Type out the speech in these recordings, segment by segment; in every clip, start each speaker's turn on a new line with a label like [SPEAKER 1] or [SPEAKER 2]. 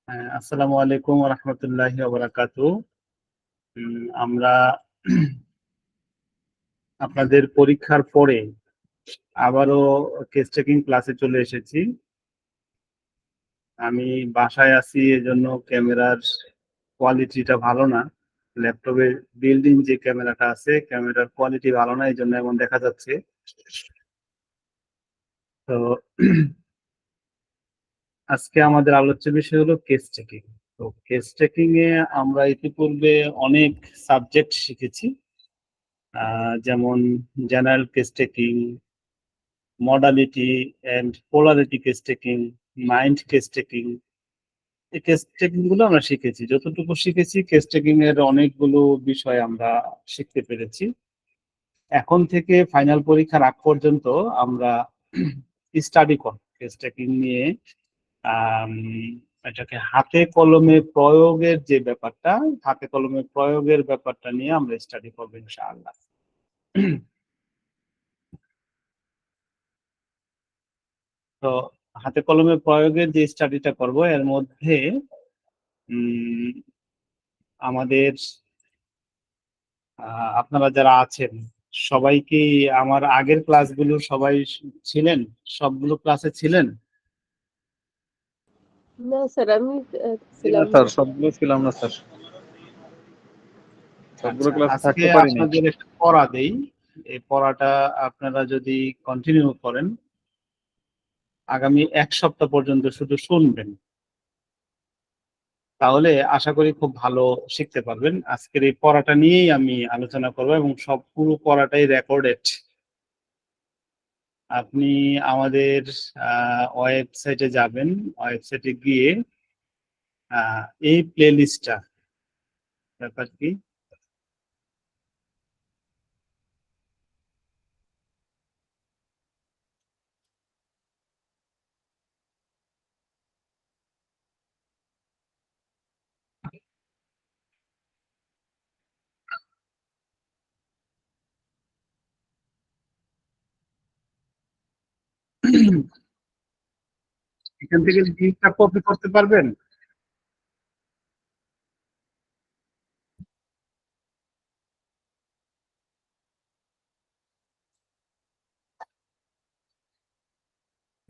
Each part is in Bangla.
[SPEAKER 1] আসসালামু আলাইকুম ওয়া রাহমাতুল্লাহি ওয়া বারাকাতুহু। আমরা আপনাদের পরীক্ষার পরে আবারও কেস টেকিং ক্লাসে চলে এসেছি। আমি বাসায় আছি, এজন্য ক্যামেরার কোয়ালিটিটা ভালো না। ল্যাপটপের বিল্ট-ইন যে ক্যামেরাটা আছে, ক্যামেরার কোয়ালিটি ভালো না, এজন্য এমন দেখা যাচ্ছে। তো আজকে আমাদের আলোচ্য বিষয় হলো কেস টেকিং। তো কেস টেকিং এ আমরা ইতিপূর্বে অনেক সাবজেক্ট শিখেছি। যেমন general case taking, modality and polarity case taking, mind case taking. এই কেস টেকিং গুলো আমরা শিখেছি। যতটুকু শিখেছি, কেস টেকিং এর অনেকগুলো বিষয় আমরা শিখতে পেরেছি। এখন থেকে ফাইনাল পরীক্ষার আগ পর্যন্ত আমরা স্টাডি করব কেস টেকিং নিয়ে। আম, এটাকে হাতে কলমে প্রয়োগের যে ব্যাপারটা, হাতে কলমে প্রয়োগের ব্যাপারটা নিয়ে আমরা স্টাডি করবো ইনশাআল্লাহ। তো হাতে কলমে প্রয়োগের যে স্টাডিটা করব, এর মধ্যে উম, আমাদের আপনারা যারা আছেন সবাই কি আমার আগের ক্লাসগুলো সবাই ছিলেন? সবগুলো ক্লাসে ছিলেন?
[SPEAKER 2] না স্যার, আমি
[SPEAKER 3] জি না
[SPEAKER 2] ছিলাম না।
[SPEAKER 3] স্যার, সবগুলো ছিলাম না স্যার, সবগুলো
[SPEAKER 1] আচ্ছা,
[SPEAKER 3] ক্লাসে
[SPEAKER 1] আজকে
[SPEAKER 3] থাকতে পারিনি।
[SPEAKER 1] আপনাদের একটা পড়া দেই। এই পড়াটা আপনারা যদি কন্টিনিউ করেন, আগামী এক সপ্তাহ পর্যন্ত শুধু শুনবেন, তাহলে আশা করি খুব ভালো শিখতে পারবেন। আজকের এই পড়াটা নিয়েই আমি আলোচনা করবো এবং সব পুরো পড়াটাই রেকর্ডেড। আপনি আমাদের ওয়েবসাইটে যাবেন, ওয়েবসাইটে গিয়ে এই প্লে লিস্টটা, ব্যাপার কি, এখান থেকে লিঙ্কটা কপি করতে পারবেন?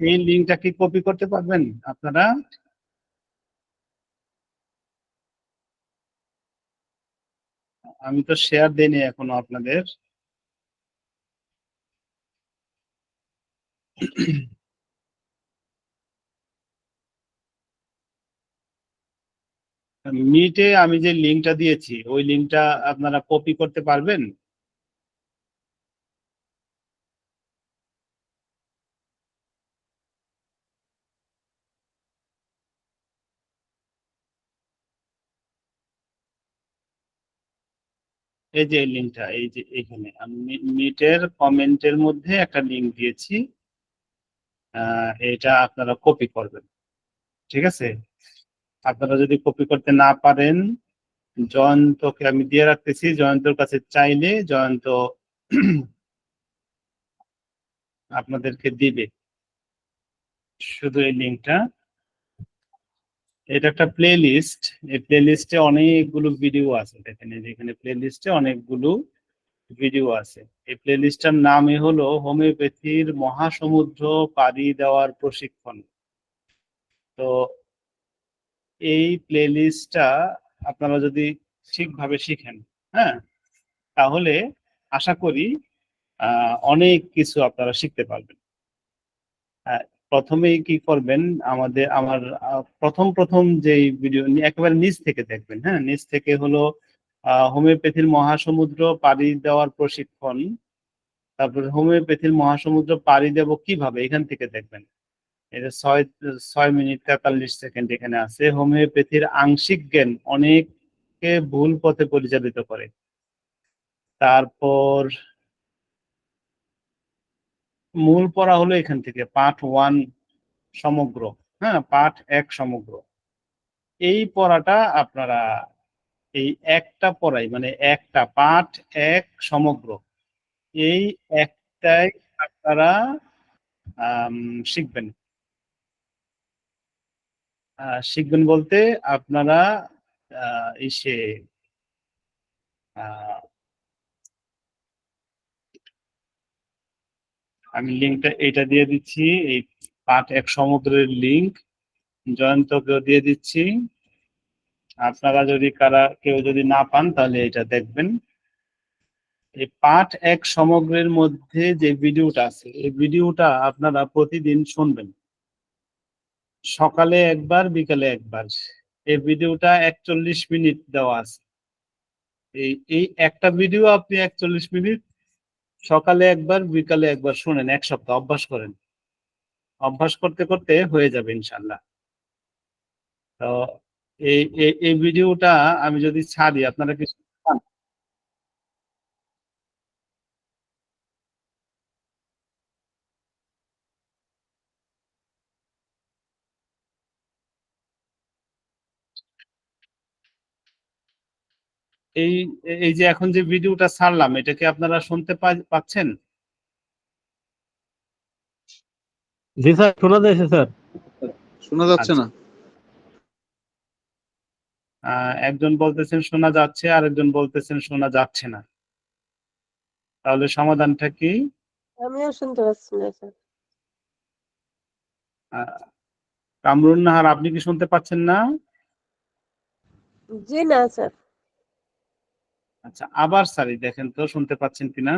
[SPEAKER 1] এই লিঙ্কটা কি কপি করতে পারবেন আপনারা? আমি তো শেয়ার দেইনি এখনো আপনাদের। মিটে আমি যে লিঙ্কটা দিয়েছি, ওই লিঙ্কটা আপনারা কপি করতে পারবেন? এই যে লিঙ্কটা, এই যে এখানে আমি মিটের কমেন্টের মধ্যে একটা লিঙ্ক দিয়েছি, এটা আপনারা কপি করবেন। ঠিক আছে? আপনারা যদি কপি করতে না পারেন, জয়ন্তকে আমি দিয়ে রাখতেছি, জয়ন্তর কাছে চাইলে জয়ন্ত আপনাদেরকে দিবে শুধু এই লিঙ্কটা। এটা একটা প্লে লিস্ট। এই প্লে লিস্টে অনেকগুলো ভিডিও আছে, দেখেন এই যে এখানে প্লে লিস্টে অনেকগুলো ভিডিও আছে। এই প্লে লিস্টটার নামই হলো হোমিওপ্যাথির মহাসমুদ্র পাড়ি দেওয়ার প্রশিক্ষণ। তো এই প্লে লিস্টটা আপনারা যদি ঠিকভাবে শিখেন, হ্যাঁ, তাহলে আশা করি অনেক কিছু আপনারা শিখতে পারবেন। প্রথমেই কি করবেন, আমার প্রথম প্রথম যে ভিডিও একেবারে নিচ থেকে দেখবেন, হ্যাঁ, নিচ থেকে হলো হোমিওপ্যাথির মহাসমুদ্র পাড়ি দেওয়ার প্রশিক্ষণ। তারপরে হোমিওপ্যাথির মহাসমুদ্র পাড়ি দেব কিভাবে, এখান থেকে দেখবেন। এটা 6 মিনিট 43 সেকেন্ড এখানে আছে। হোমিওপ্যাথির আংশিক জ্ঞান অনেককে ভুল পথে পরিচালিত করে। তারপর মূল পড়া হলো এখান থেকে, পার্ট 1 সমগ্র, হ্যাঁ, পার্ট 1 সমগ্র। এই পড়াটা আপনারা, এই একটা পড়াই মানে একটা পার্ট 1 সমগ্র, এই একটাই আপনারা শিখবেন। শিখবেন বলতে আপনারা ইসে আমি লিঙ্কটা এটা দিয়ে দিচ্ছি, এই পাঠ 1 সমগ্রের লিঙ্ক জয়ন্তকেও দিয়ে দিচ্ছি। আপনারা যদি কেউ যদি না পান তাহলে এটা দেখবেন। এই পাঠ 1 সমগ্রের মধ্যে যে ভিডিওটা আছে, এই ভিডিওটা আপনারা প্রতিদিন শুনবেন, সকালে একবার বিকালে একবার। এই ভিডিওটা 41 মিনিট দেওয়া আছে। এই একটা ভিডিও আপনি 41 মিনিট সকালে একবার বিকালে একবার শুনেন, 1 সপ্তাহ অভ্যাস করেন। অভ্যাস করতে করতে হয়ে যাবে ইনশাল্লাহ। তো এই ভিডিওটা আমি যদি ছাড়ি আপনারা কি পান? এই এই যে এখন যে ভিডিওটা ছাড়লাম এটা কি আপনারা শুনতে পাচ্ছেন?
[SPEAKER 2] জি স্যার, শোনা যাচ্ছে স্যার।
[SPEAKER 3] শোনা যাচ্ছে
[SPEAKER 1] আচ্ছা।
[SPEAKER 3] না।
[SPEAKER 1] একজন বলতেছেন শোনা যাচ্ছে, আরেকজন বলতেছেন শোনা যাচ্ছে না। তাহলে সমাধানটা কি?
[SPEAKER 4] আমিও শুনতে পাচ্ছি না স্যার।
[SPEAKER 1] কামরুন নাহার, আপনি কি শুনতে পাচ্ছেন না?
[SPEAKER 4] জি না স্যার।
[SPEAKER 1] আচ্ছা, আবার সারি দেখেন তো শুনতে পাচ্ছেন কিনা।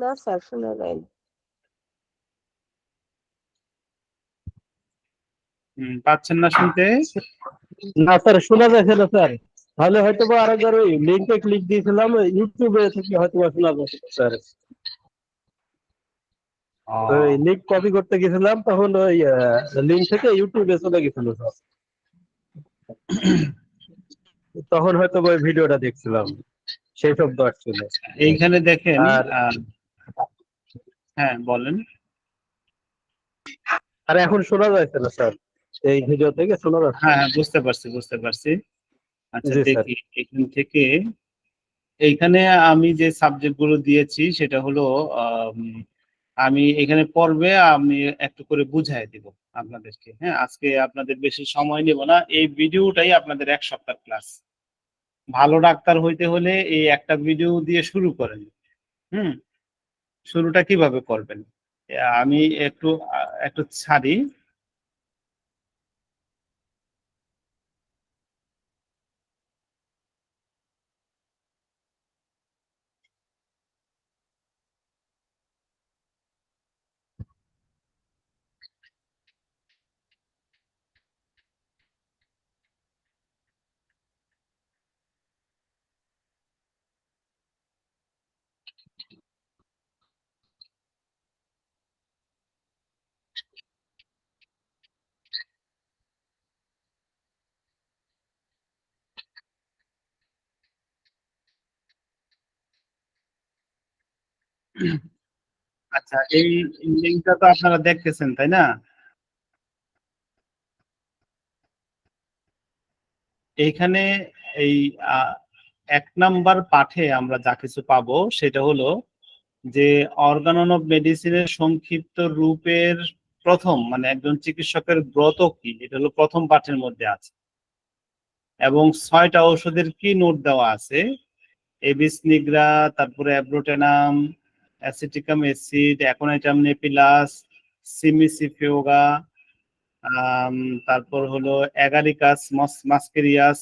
[SPEAKER 4] না স্যার, শোনা যায়নি।
[SPEAKER 1] পাচ্ছেন না শুনতে?
[SPEAKER 2] না স্যার, শোনা যাচ্ছে না স্যার। তাহলে হয়তো বা আরেকবার ওই লিঙ্কে ক্লিক দিয়েছিলাম, ইউটিউবে থেকে হয়তো বা শোনা যাচ্ছে স্যার। ওই লিঙ্ক কপি করতে গেছিলাম, তখন ওই লিঙ্ক থেকে ইউটিউবে চলে গেছিল স্যার। তখন হয়তো ওই ভিডিওটা দেখছিলাম, সেই শব্দ আসছিল।
[SPEAKER 1] এইখানে দেখেন।
[SPEAKER 2] আর
[SPEAKER 1] হ্যাঁ বলেন।
[SPEAKER 2] আর এখন শোনা যাচ্ছে না স্যার, এই ভিডিও থেকে শোনা যাচ্ছে
[SPEAKER 1] হ্যাঁ
[SPEAKER 2] না।
[SPEAKER 1] হ্যাঁ, বুঝতে পারছি। আচ্ছা
[SPEAKER 2] জি স্যার।
[SPEAKER 1] দেখি এখান থেকে। এইখানে আমি যে সাবজেক্ট গুলো দিয়েছি সেটা হলো আমি এখানে পর্বে আমি একটু করে বুঝাই দিব আপনাদেরকে। হ্যাঁ, আজকে আপনাদের বেশি সময় নেব না, এই ভিডিওটাই আপনাদের 1 সপ্তাহ ক্লাস। ভালো ডাক্তার হইতে হলে এই একটা ভিডিও দিয়ে শুরু করেন। হুম, শুরুটা কিভাবে করবেন? আমি একটু ছাড়ি। আচ্ছা, এই লিঙ্কটা তো আপনারা দেখতেছেন তাই না? এইখানে এই 1 নাম্বার পাঠে আমরা যা কিছু পাবো সেটা হলো যে অর্গানন অফ মেডিসিনের সংক্ষিপ্ত রূপের প্রথম, মানে একজন চিকিৎসকের ব্রত কি, এটা হলো প্রথম পাঠের মধ্যে আছে। এবং 6টা ঔষধের কি নোট দেওয়া আছে, এবিস নিগ্রা, তারপরে অ্যাব্রোটেনাম, অ্যাসিটিকাম অ্যাসিড, অ্যাকোনাইটাম নেপিলাস, সিমিসিফিওগা, তারপর হলো অ্যাগারিকাস মাস্কেরিয়াস।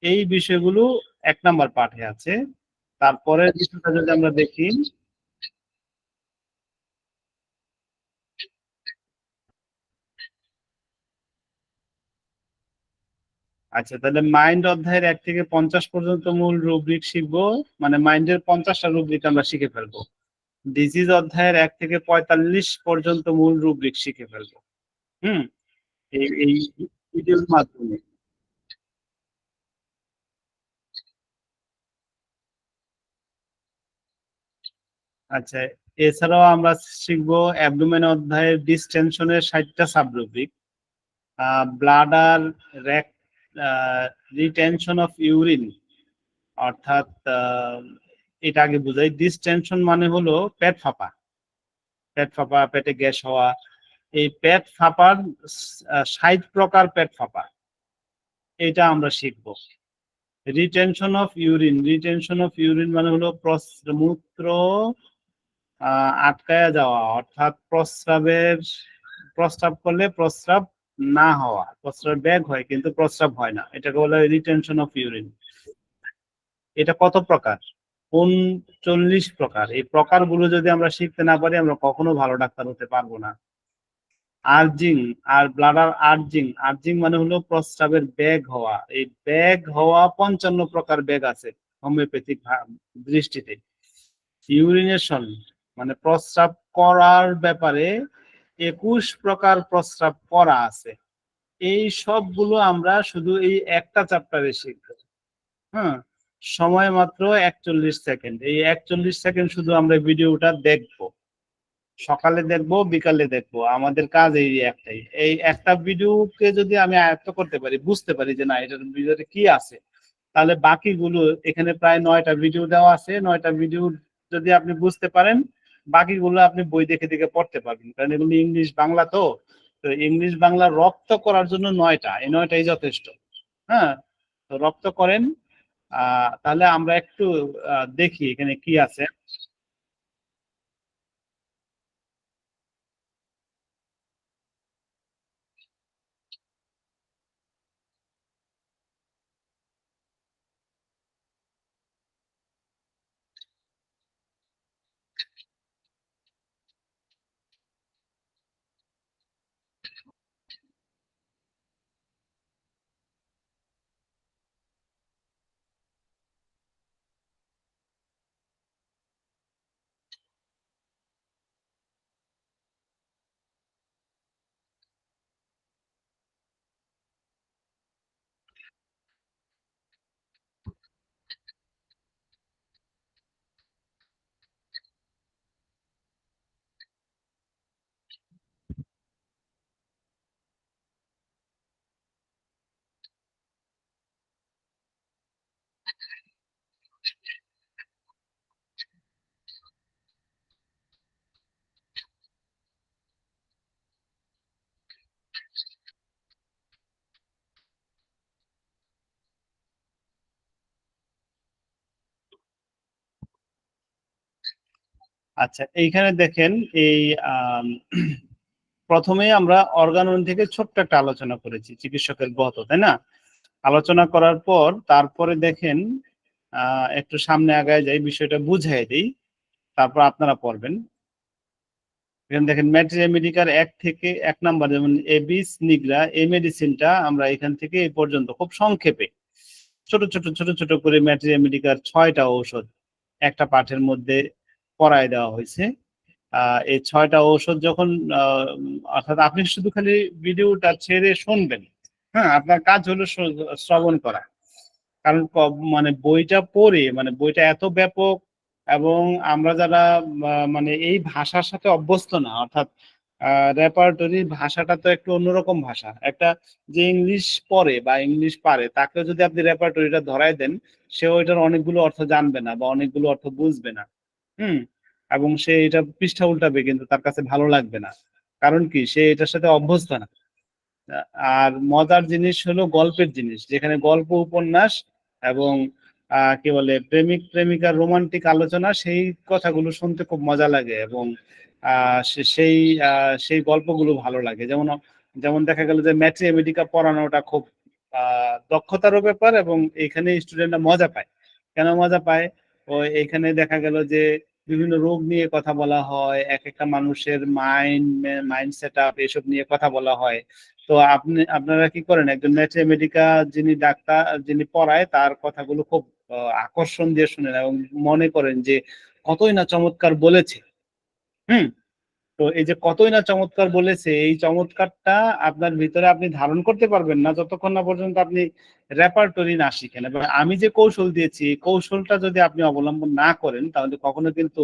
[SPEAKER 1] এই বিষয়গুলো 1 নাম্বার পাঠে আছে। তারপরের বিষয়টা যদি আমরা দেখি, আচ্ছা তাহলে মাইন্ড অধ্যায়ের 1 থেকে 50 পর্যন্ত মূল রুব্রিক শিখবো, মানে মাইন্ডের 50টা রুব্রিক আমরা শিখে ফেলবো। ডিজিজ অধ্যায়ের 1 থেকে 45 পর্যন্ত মূল রুব্রিক শিখে ফেলবো। হুম, এই ভিডিওর মাধ্যমে। আচ্ছা, এছাড়াও আমরা শিখবো অ্যাবডোমেন অধ্যায়ের ডিসটেনশনের 60টা সাবরুব্রিক, ব্লাডার রিটেনশন অফ ইউরিন, অর্থাৎ এটা আগে বুঝাই। ডিসটেনশন মানে হলো পেট ফাঁপা, পেটে গ্যাস হওয়া। এই পেট ফাঁপার 60 প্রকার পেট ফাঁপা, এটা আমরা শিখবো। রিটেনশন অফ ইউরিন মানে হলো মূত্র আটকায়া যাওয়া, অর্থাৎ প্রস্রাব করলে প্রস্রাব না হওয়া, প্রস্রাব ব্যাগ হয় কিন্তু প্রস্রাব হয় না, এটাকে বলা হয় রিটেনশন অফ ইউরিন। এটা কত প্রকার? 39 প্রকার। এই প্রকারগুলো যদি আমরা শিখতে না পারি আমরা কখনো ভালো ডাক্তার হতে পারবো না। ব্লাডার আর্জিং মানে হলো প্রস্রাবের ব্যাগ হওয়া। এই ব্যাগ হওয়া 55 প্রকার ব্যাগ আছে হোমিওপ্যাথিক দৃষ্টিতে। ইউরিনেশন মানে প্রস্রাব করার ব্যাপারে 21 প্রকার প্রস্রাব করা আছে। এই সবগুলো আমরা শুধু এই একটা চ্যাপ্টারে শিখব। হ্যাঁ, সময় মাত্র 41 সেকেন্ড। এই 41 সেকেন্ড শুধু আমরা ভিডিওটা দেখব, সকালে দেখবো বিকালে দেখবো, আমাদের কাজ এই একটাই। এই একটা ভিডিওকে যদি আমি আয়ত্ত করতে পারি, বুঝতে পারি যে না এটার ভিডিওতে কি আছে, তাহলে বাকিগুলো, এখানে প্রায় 9টা ভিডিও দেওয়া আছে, 9টা ভিডিও যদি আপনি বুঝতে পারেন বাকিগুলো আপনি বই দেখে দেখে পড়তে পারবেন, কারণ এগুলো ইংলিশ বাংলা। তো ইংলিশ বাংলা রপ্ত করার জন্য 9টা, এই 9টাই যথেষ্ট। হ্যাঁ, তো রপ্ত করেন। তাহলে আমরা একটু দেখি এখানে কি আছে। আচ্ছা, এইখানে দেখেন এই প্রথমেই আমরা অর্গানন থেকে ছোট্ট একটা আলোচনা করেছি, চিকিৎসকের গত, তাই না? আলোচনা করার পর তারপরে দেখেন একটু সামনে আগায় যাই, বিষয়টা বুঝাই দিই, তারপর আপনারা পড়বেন। এখানে দেখেন ম্যাটেরিয়া মেডিকার 1 নাম্বার, যেমন এবিস নিগ্রা, এই মেডিসিনটা আমরা এখান থেকে এই পর্যন্ত খুব সংক্ষেপে ছোট ছোট করে ম্যাটেরিয়া মেডিকার 6টা ঔষধ একটা পাঠের মধ্যে পড়ায় দেওয়া হয়েছে। এই 6টা ঔষধ যখন অর্থাৎ আপনি শুধু খালি ভিডিওটা ছেড়ে শুনবেন, হ্যাঁ, আপনার কাজ হলো শ্রবণ করা। কারণ মানে বইটা পড়ে, মানে বইটা এত ব্যাপক, এবং আমরা যারা মানে এই ভাষার সাথে অভ্যস্ত না, অর্থাৎ রেপার্টরির ভাষাটা তো একটু অন্যরকম ভাষা। একটা যে ইংলিশ পড়ে বা ইংলিশ পারে তাকে যদি আপনি রেপার্টরিটা ধরায় দেন, সে ওইটার অনেকগুলো অর্থ জানবে না বা অনেকগুলো অর্থ বুঝবে না। হুম, এবং সে এটা পৃষ্ঠা উল্টাবে কিন্তু তার কাছে ভালো লাগবে না। কারণ কি, সে এটার সাথে অভ্যস্ত না। আর মজার জিনিস হলো গল্পের জিনিস, যেখানে গল্প, উপন্যাস এবং কি বলে প্রেমিক প্রেমিকার রোমান্টিক আলোচনা, সেই কথাগুলো শুনতে খুব মজা লাগে, এবং সেই গল্পগুলো ভালো লাগে। যেমন যেমন দেখা গেল যে ম্যাথমেটিকা পড়ানোটা খুব দক্ষতারও ব্যাপার, এবং এখানে স্টুডেন্টরা মজা পায়। কেন মজা পায়? ও এখানে দেখা গেল যে বিভিন্ন রোগ নিয়ে কথা বলা হয়, এক একটা মানুষের মাইন্ড সেট আপ, এসব নিয়ে কথা বলা হয়। তো আপনারা কি করেন, একজন ম্যাথমেটিকা যিনি ডাক্তার, যিনি পড়ায়, তার কথাগুলো খুব আকর্ষণ দিয়ে শুনেন এবং মনে করেন যে কতই না চমৎকার বলেছে। হুম, তো এই যে কতই না চমৎকার বলেছে, এই চমৎকারটা আপনার ভিতরে আপনি ধারণ করতে পারবেন না যতক্ষণ না পর্যন্ত আপনি রেপার্টরি না শিখেন। এবং আমি যে কৌশল দিয়েছি, এই কৌশলটা যদি আপনি অবলম্বন না করেন তাহলে কখনো কিন্তু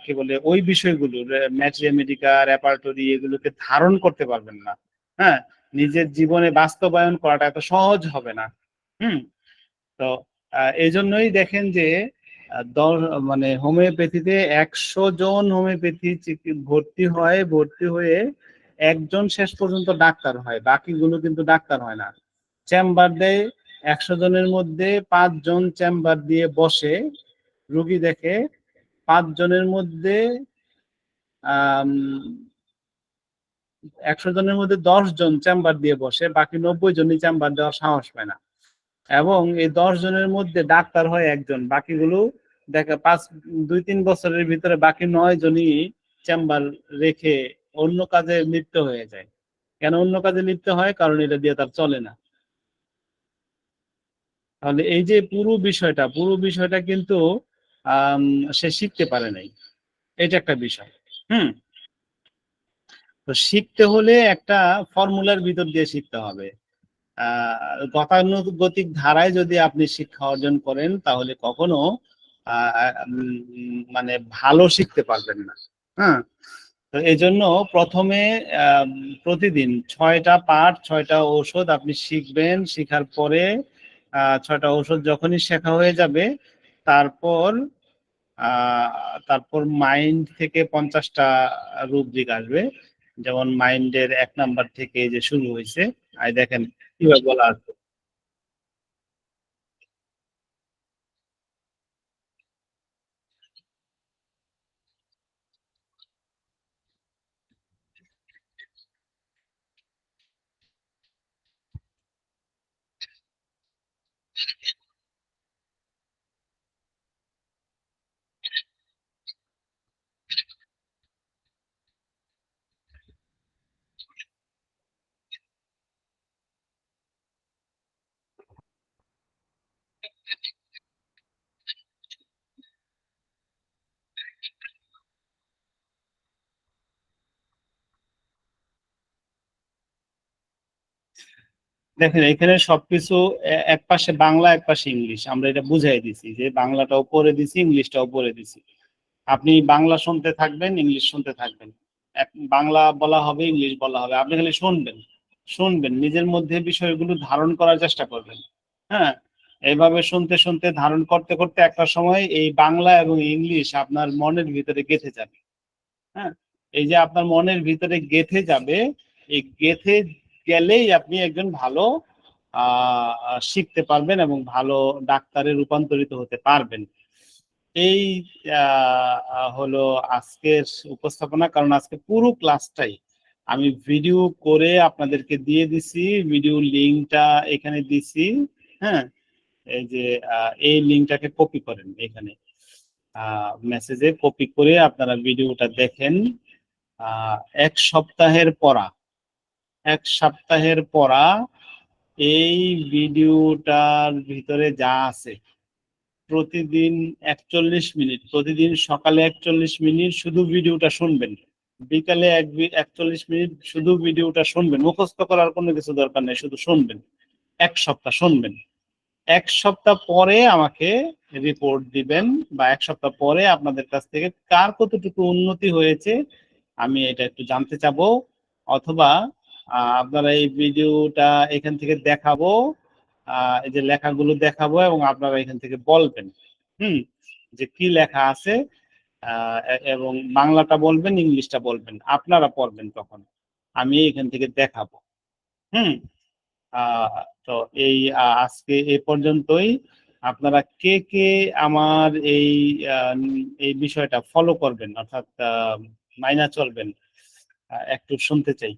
[SPEAKER 1] কি বলে ওই বিষয়গুলো, ম্যাথমেটিকা, রেপার্টরি, এগুলোকে ধারণ করতে পারবেন না। হ্যাঁ, নিজের জীবনে বাস্তবায়ন করাটা এত সহজ হবে না। হুম, তো এই জন্যই দেখেন যে মানে হোমিওপ্যাথিতে 100 জন হোমিওপ্যাথি ভর্তি হয়, ভর্তি হয়ে একজন শেষ পর্যন্ত ডাক্তার হয়, বাকিগুলো কিন্তু ডাক্তার হয় না। চেম্বার দেয় 100 জনের মধ্যে 5 জন চেম্বার দিয়ে বসে রোগী দেখে, 5 জনের মধ্যে 100 জনের মধ্যে 10 জন চেম্বার দিয়ে বসে, বাকি 90 জনই চেম্বার দেওয়ার সাহস পায় না। এবং এই 10 জনের মধ্যে ডাক্তার হয় একজন, বাকিগুলো দেখা 2-3 বছরের ভিতরে বাকি 9 জনই চেম্বার রেখে অন্য কাজে লিপ্ত হয়ে যায়। কেন অন্য কাজে লিপ্ত হয়? কারণ এটা দিয়ে তার চলে না। তাহলে এই যে পুরো বিষয়টা কিন্তু সে শিখতে পারে নাই, এটা একটা বিষয়। তো শিখতে হলে একটা ফর্মুলার ভিতর দিয়ে শিখতে হবে। গতানুগতিক ধারায় যদি আপনি শিক্ষা অর্জন করেন তাহলে কখনো মানে ভালো শিখতে পারবেন না। হ্যাঁ, তো এই জন্য প্রথমে প্রতিদিন 6টা পাঠ 6টা ঔষধ আপনি শিখবেন। শিখার পরে 6টা ঔষধ যখনই শেখা হয়ে যাবে তারপর মাইন্ড থেকে 50টা রুব্রিক আসবে। যেমন মাইন্ডের 1 নাম্বার থেকে যে শুরু হয়েছে, দেখেন কিভাবে বলা আছে। দেখেন এখানে সবকিছু এক পাশে বাংলা, এক পাশে ইংলিশ। আমরা এটা বুঝাই দিছি যে বাংলাটাও পড়ে দিছি, ইংলিশটাও পড়ে দিছি। আপনি বাংলা শুনতে থাকবেন, ইংলিশ শুনতে থাকবেন। বাংলা বলা হবে, ইংলিশ বলা হবে, আপনি খালি শুনবেন, নিজের মধ্যে বিষয়গুলো ধারণ করার চেষ্টা করবেন। হ্যাঁ, এইভাবে শুনতে শুনতে ধারণ করতে করতে একটা সময় এই বাংলা এবং ইংলিশ আপনার মনের ভিতরে গেঁথে যাবে। হ্যাঁ, এই যে আপনার মনের ভিতরে গেঁথে যাবে, এই গেঁথে গেলেই আপনি একজন ভালো শিখতে পারবেন এবং ভালো ডাক্তারে রূপান্তরিত হতে পারবেন। এই হলো আজকের উপস্থাপনা। কারণ আজকে পুরো ক্লাসটাই আমি ভিডিও করে আপনাদেরকে দিয়ে দিছি, ভিডিও লিঙ্কটা এখানে দিছি। হ্যাঁ, এই যে এই লিঙ্কটাকে কপি করেন, এখানে মেসেজে কপি করে আপনারা ভিডিওটা দেখেন। 1 সপ্তাহের পড়া এই ভিডিওটার ভিতরে যা আছে, প্রতিদিন 41 মিনিট, প্রতিদিন সকালে 41 মিনিট শুধু ভিডিওটা শুনবেন, বিকালে 41 মিনিট শুধু ভিডিওটা শুনবেন। মুখস্থ করার কোনো কিছু দরকার নেই, শুধু শুনবেন। 1 সপ্তাহ শুনবেন। 1 সপ্তাহ পরে আমাকে রিপোর্ট দিবেন, বা 1 সপ্তাহ পরে আপনাদের কাছ থেকে কার কতটুকু উন্নতি হয়েছে আমি এটা একটু জানতে চাবো। অথবা আপনারা এই ভিডিওটা এখান থেকে দেখাবো, এই যে লেখাগুলো দেখাবো এবং আপনারা এখান থেকে বলবেন যে কি লেখা আছে, এবং বাংলাটা বলবেন, ইংলিশটা বলবেন, আপনারা পড়বেন তখন, আমি এখান থেকে দেখাবো। আহ তো এই আজকে এ পর্যন্তই। আপনারা কে কে আমার এই বিষয়টা ফলো করবেন, অর্থাৎ মাইনা চলবেন, একটু শুনতে চাই।